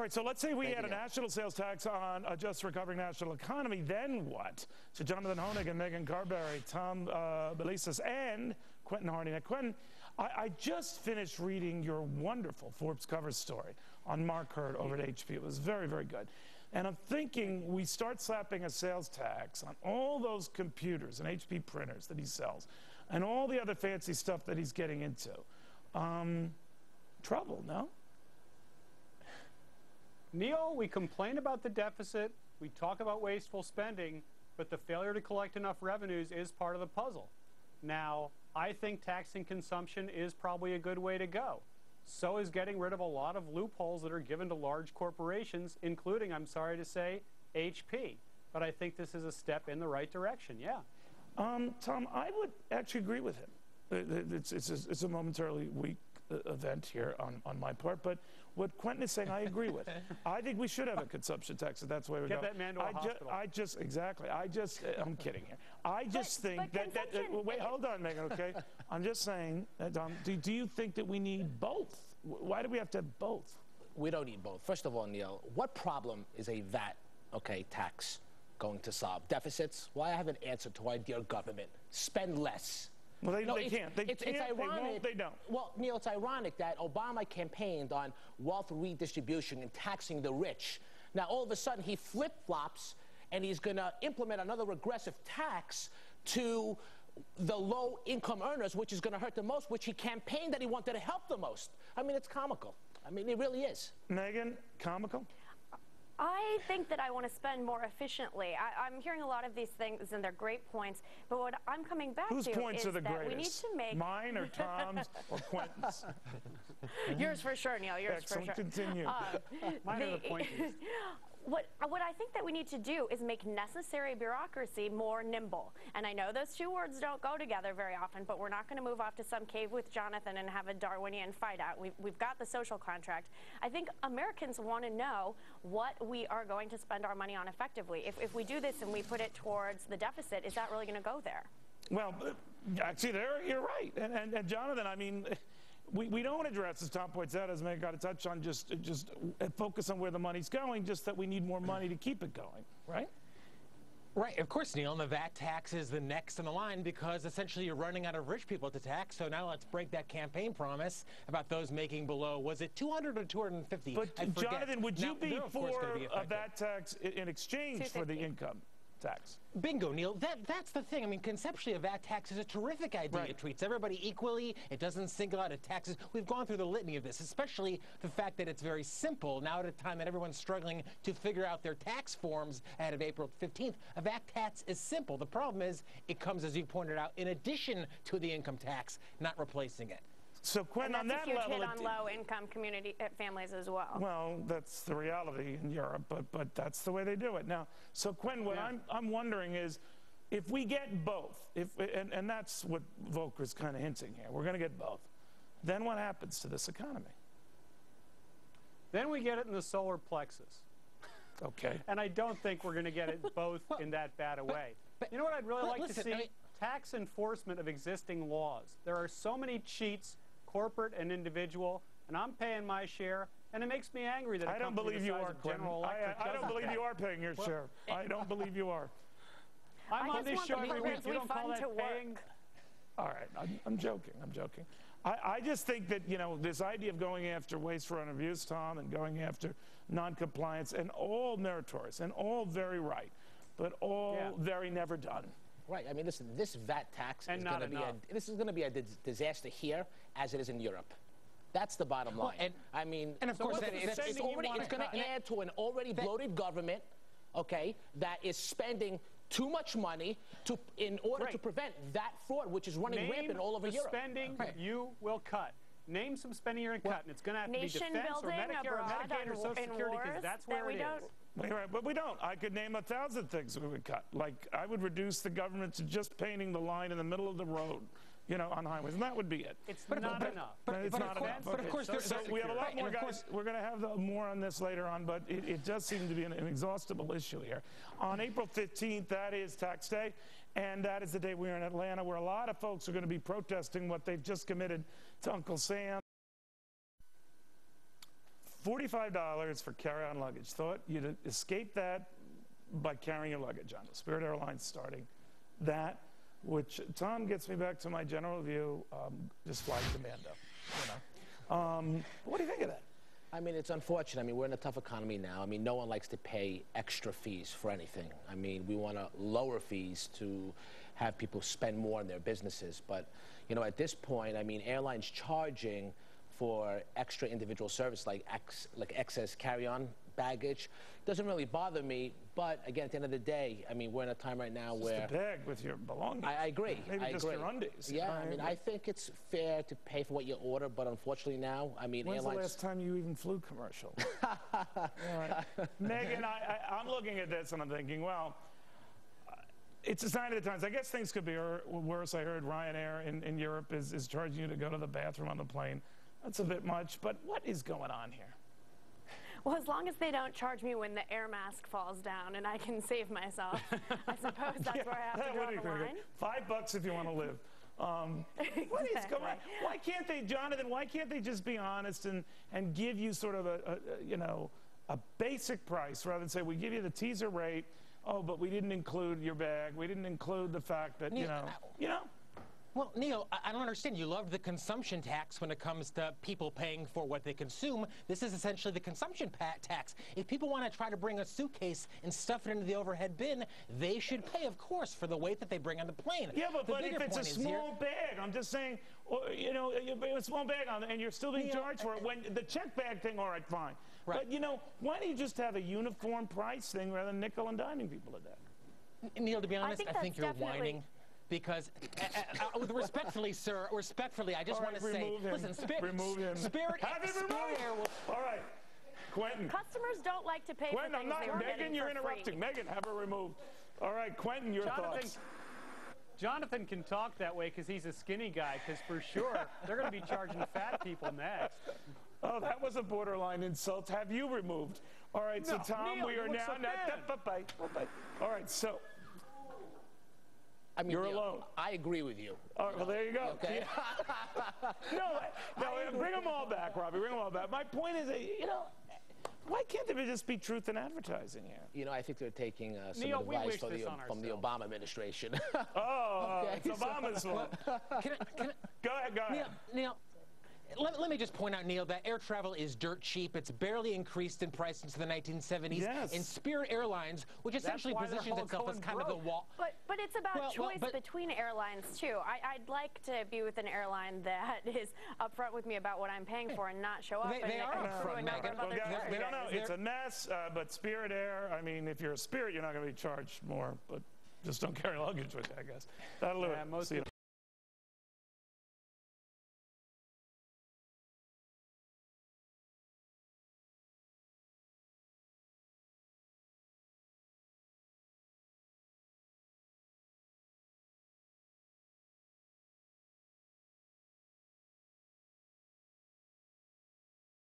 right, so let's say we had a national sales tax on a just recovering national economy, then what? So Jonathan Hoenig and Megan Carberry, Tom Belesis, and Quentin Hardy. Now, Quentin, I just finished reading your wonderful Forbes cover story on Mark Hurd over at HP. It was very, very good. And I'm thinking we start slapping a sales tax on all those computers and HP printers that he sells and all the other fancy stuff that he's getting into. Trouble, no? Neil, we complain about the deficit, we talk about wasteful spending, but the failure to collect enough revenues is part of the puzzle. Now, I think taxing consumption is probably a good way to go. So is getting rid of a lot of loopholes that are given to large corporations, including, I'm sorry to say, HP. But I think this is a step in the right direction, yeah. Tom, I would actually agree with him. It's a momentarily weak event here on my part, but what Quentin is saying, I agree with. I think we should have a consumption tax, if that's the way we go. Get that man to a hospital. I'm kidding here. I just think that wait, hold on, Megan, okay? I'm just saying, Tom, do you think that we need both? Why do we have to have both? We don't need both. First of all, Neil, what problem is a VAT, tax going to solve? Deficits? Well, I have an answer to our dear government. Spend less. Well, they can't. They won't, they don't. Well, Neil, it's ironic that Obama campaigned on wealth redistribution and taxing the rich. Now, all of a sudden, he flip-flops, and he's going to implement another regressive tax to the low-income earners, which is going to hurt the most, which he campaigned that he wanted to help the most. I mean, it's comical. I mean, it really is. Megan, comical? I think that I want to spend more efficiently. I'm hearing a lot of these things, and they're great points. But what I'm coming back to is that we need to make... Mine or Tom's or Quentin's? Yours for sure, Neil. Yours for sure. Continue. Mine are the points. What I think that we need to do is make necessary bureaucracy more nimble. And I know those two words don't go together very often, but we're not going to move off to some cave with Jonathan and have a Darwinian fight out. We've got the social contract. I think Americans want to know what we are going to spend our money on effectively. If we do this and we put it towards the deficit, is that really going to go there? Well, actually, you're right. And Jonathan, I mean... We don't address, as Tom points out, as Megan got to touch on, just focus on where the money's going, just that we need more money to keep it going, right? Right, of course, Neil, and the VAT tax is the next in the line because essentially you're running out of rich people to tax, so now let's break that campaign promise about those making below, was it 200 or 250? But Jonathan, would you be for a VAT tax in exchange for the income tax? Bingo, Neil. That's the thing. I mean, conceptually, a VAT tax is a terrific idea. Right. It treats everybody equally. It doesn't single out taxes. We've gone through the litany of this, especially the fact that it's very simple now at a time that everyone's struggling to figure out their tax forms ahead of April 15th. A VAT tax is simple. The problem is it comes, as you pointed out, in addition to the income tax, not replacing it. So, Quentin, on that level... That's a huge hit on low-income community families as well. Well, that's the reality in Europe, but that's the way they do it. Now, so, Quentin, what I'm wondering is, if we get both, and that's what Volker's kind of hinting here, we're going to get both, then what happens to this economy? Then we get it in the solar plexus. Okay. And I don't think we're going to get it both in that bad a way. You know what I'd really like to see? Tax enforcement of existing laws. There are so many cheats, corporate and individual, and I'm paying my share, and it makes me angry that I don't believe you are, Quentin. I don't believe you are paying your share. I don't believe you are. I'm on this show every week. You don't call that paying? All right, I'm joking. I'm joking. I just think that, you know, this idea of going after waste, fraud, and abuse, Tom, and going after noncompliance, and all meritorious, and all very right, but all very never done. Right. I mean, listen, this VAT tax is going to be a disaster here as it is in Europe. That's the bottom line. And of so course, it's going to add to an already bloated government, that is spending too much money in order to prevent that fraud, which is running rampant all over Europe. Spending you will cut. Name some spending you're going to cut, and it's going to have to be defense or Medicare or Medicaid or Social Security, because that's where it is. Right, but we don't. I could name 1,000 things we would cut. Like, I would reduce the government to just painting the line in the middle of the road, you know, on highways, and that would be it. It's not enough. It's not enough. But of course, so we have a lot more, guys. We're going to have more on this later on, but it does seem to be an inexhaustible issue here. On April 15th, that is tax day, and that is the day we're in Atlanta, where a lot of folks are going to be protesting what they've just committed to Uncle Sam. $45 for carry-on luggage. Thought you'd escape that by carrying your luggage on. Spirit Airlines starting that, which, Tom, gets me back to my general view, just fly commando, you know. What do you think of that? I mean, it's unfortunate. I mean, we're in a tough economy now. I mean, no one likes to pay extra fees for anything. I mean, we want to lower fees to have people spend more in their businesses. But, you know, at this point, I mean, airlines charging for extra individual service like excess carry-on baggage doesn't really bother me. But again, at the end of the day, I mean, we're in a time right now where just a bag with your belongings. I agree. Maybe I just agree. your undies. Yeah, I mean, I think it's fair to pay for what you order, but unfortunately now, I mean, when's airlines. The last time you even flew commercial? All right. Megan, I'm looking at this and I'm thinking, well, it's a sign of the times. I guess things could be worse. I heard Ryanair in Europe is charging you to go to the bathroom on the plane. That's a bit much, but what is going on here? Well, as long as they don't charge me when the air mask falls down and I can save myself, I suppose that's where I have to draw the line. $5 if you want to live. What is going on? Why can't they, Jonathan, why can't they just be honest and give you sort of a basic price rather than say, we give you the teaser rate, oh, but we didn't include your bag, we didn't include the fact that, you know. Well, Neil, I don't understand. You love the consumption tax when it comes to people paying for what they consume. This is essentially the consumption tax. If people want to try to bring a suitcase and stuff it into the overhead bin, they should pay, of course, for the weight that they bring on the plane. Yeah, but if it's a small bag, I'm just saying, you know, you bring a small bag on and you're still being charged for it. When the check bag thing, all right, fine. Right. But, you know, why don't you just have a uniform price thing rather than nickel and diming people to death? Neil, to be honest, I think you're whining. Because, respectfully, sir, respectfully, I just want to say, listen, remove him. Spirit. Have him removed. All right, Quentin. Customers don't like to pay for things I'm not. they were Megan, getting you're for interrupting. free. Megan, have her removed. All right, Quentin, your thoughts. Jonathan can talk that way because he's a skinny guy, because for sure they're going to be charging fat people next. Oh, that was a borderline insult. Have you removed? All right, so Tom, Neil, we are now. Bye. All right, so. I mean, you're alone. I agree with you. All right, well, there you go. Okay. No, bring them all back, Robbie. Bring them all back. My point is, you know, why can't there just be truth in advertising here? You know, I think they're taking some Neil, advice from the Obama administration. Oh, okay, it's Obama's fault. Go ahead. Neil, let me just point out, Neil, that air travel is dirt cheap. It's barely increased in price since the 1970s. Yes. And Spirit Airlines, which essentially positions itself as kind of the wall. But it's about choice between airlines, too. I'd like to be with an airline that is upfront with me about what I'm paying for and not show up They are upfront, Megan. No, it's a mess, but Spirit Air, I mean, if you're a Spirit, you're not going to be charged more, but just don't carry luggage with you, I guess. That'll do it. See you.